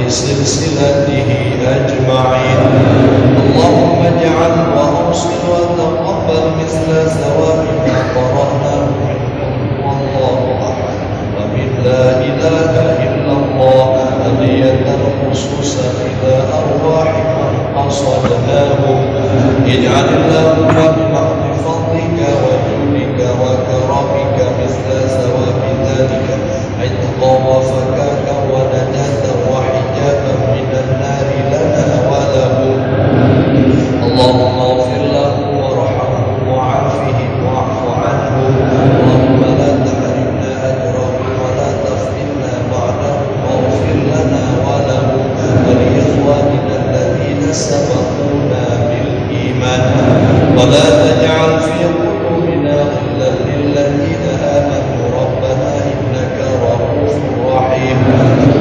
سلسلته أجمعين. اللهم اجعل وأوصل وتقبل مثل ثواب ما قرأناه منه والله أحد ومن لا إله إلا الله هدية الخصوص إلى أرواح من قصدناهم. اجعل اللهم بمحض فضلك وجودك وكرمك مثل ثواب ذلك عتقا وفكاكا ونجاة وحجابا من النار لنا ولهم. اللهم اغفر له وارحمه وعافه واعف عنه. اللهم لا تحرمنا أجرهم ولا تفتنا بعدهم واغفر لنا وله ولإخواننا الذين سبقونا بالإيمان ولا تجعل في قلوبنا غلا للذين آمنوا ربنا إنك رؤوف رحيم.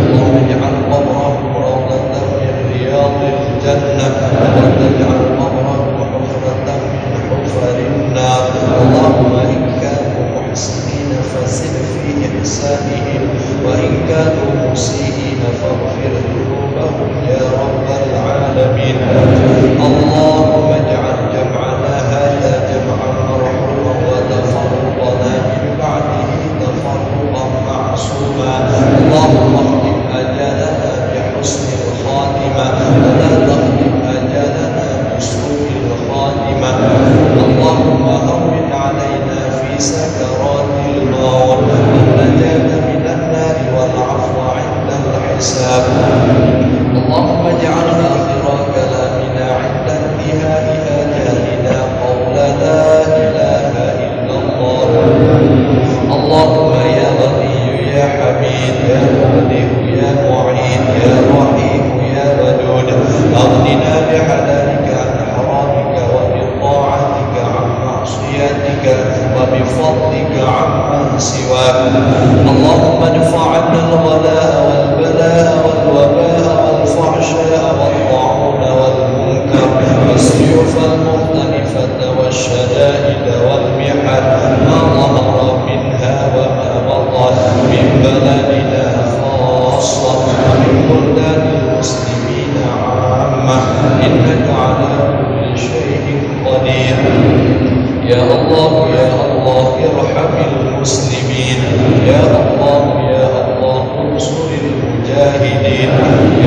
اللهم اجعل قبرهم روضة من رياض الجنة ولا تجعل قبرهم حفرة من حفر النار. اللهم إن كانوا محسنين فزد في إحسانهم وإن كانوا مسيئين فاغفر ذنوبهم يا رب العالمين. اللهم اجعل جمعنا هذا جمعا مرحوما وتفرقنا من بعده تفرقا معصوما. اللهم اختم أجالنا بحسن الخاتمة ولا تختم أجالنا بسوء الخاتمة. اللهم هون علينا في سكرات الموت النجاة من النار والعفو عند الحساب. اللهم اجعل آخر كلامنا عند انتهاء آجالنا قول لا إله إلا الله. اللهم يا غني يا حميد يا مغني يا معين يا رحيم يا ودود أغننا بحلالك عن حرامك وبطاعتك عن معصيتك وبفضلك عمن سواك. اللهم ادفع عنا الغلاء والبلاء والوباء والفحشاء والطاعون والمنكر والسيوف المختلفة والشدائد والمحن ما ظهر منها وما بطن من بلدنا خاصة ومن بلدان المسلمين عامة إنك على كل شيء قدير. يا الله يا الله ارحم المسلمين. يا الله يا الله انصر المجاهدين.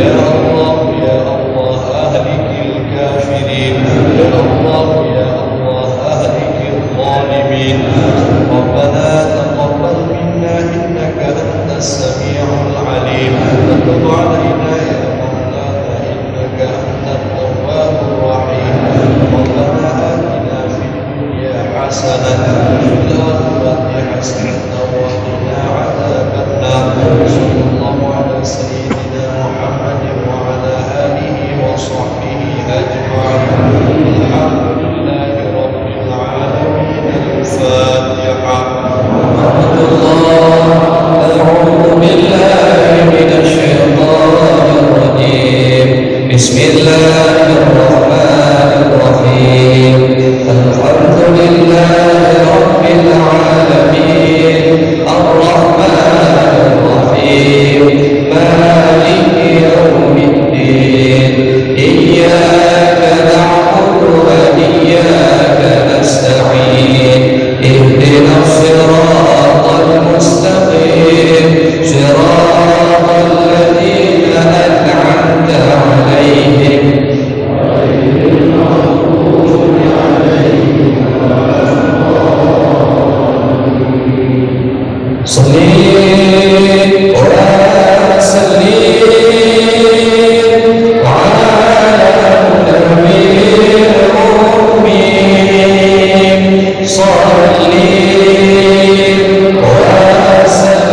يا الله يا الله أهلك الكافرين. يا الله يا الله أهلك الظالمين. ربنا تقبل منا إنك أنت السميع العليم وتب علينا يا مولانا إنك أنت التواب الرحيم. ربنا آتنا في الدنيا حسنة وفي الآخرة حسنة وقنا عذاب النار. صلى الله على سيدنا محمد وعلى آله وصحبه أجمعين. الحمد لله رب العالمين. الفاتحة. أعوذ بالله من الشيطان الرجيم. بسم الله الرحمن الرحيم. الحمد لله رب العالمين الرحمن الرحيم مالك يوم الدين. إياك نعبد وإياك نستعين. اهدنا الصراط المستقيم صراط الذين أنعمت عليهم غير المغضوب عليهم ولا الضالين. صلي وسلم على النبي الأمي. صلي وسلم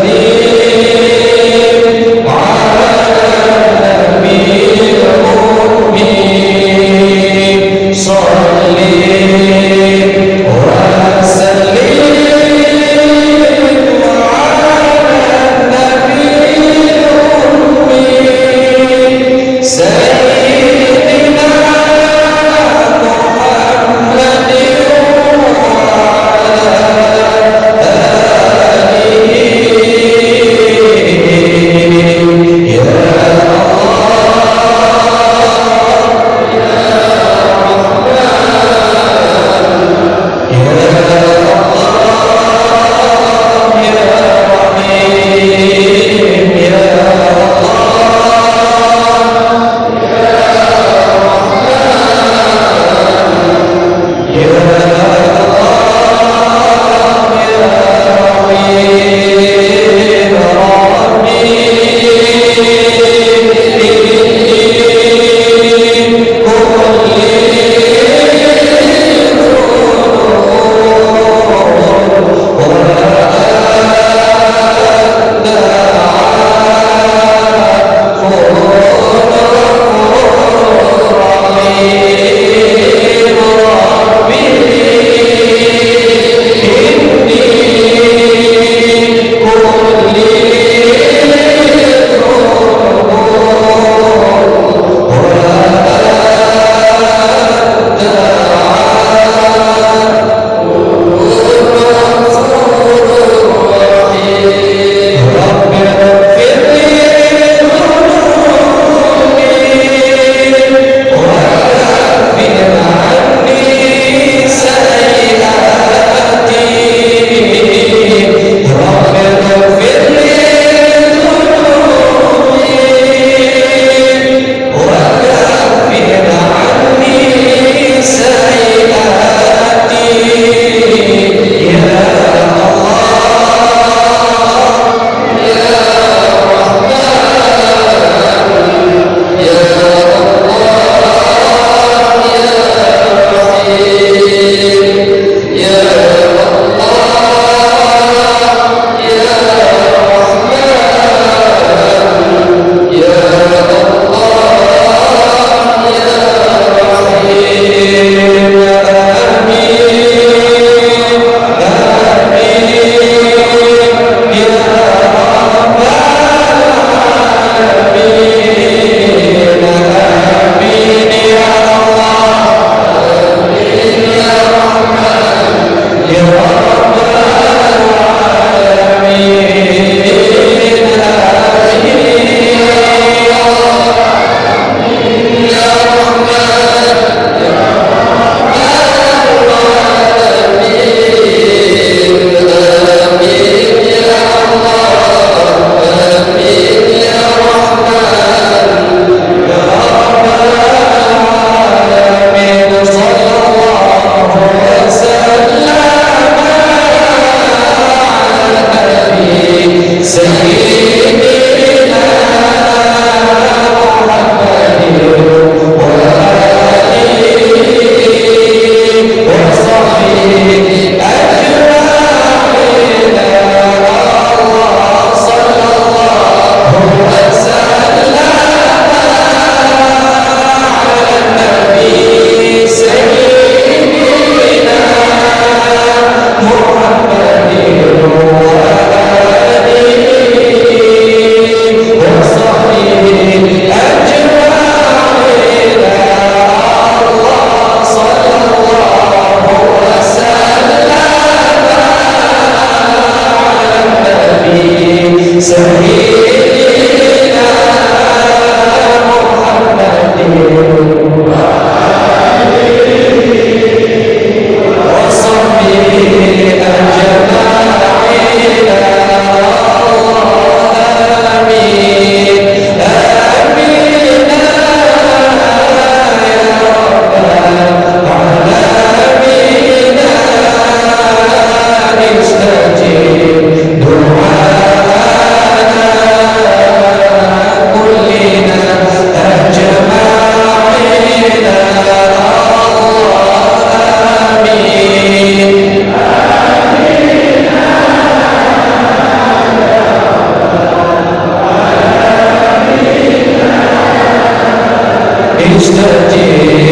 استجب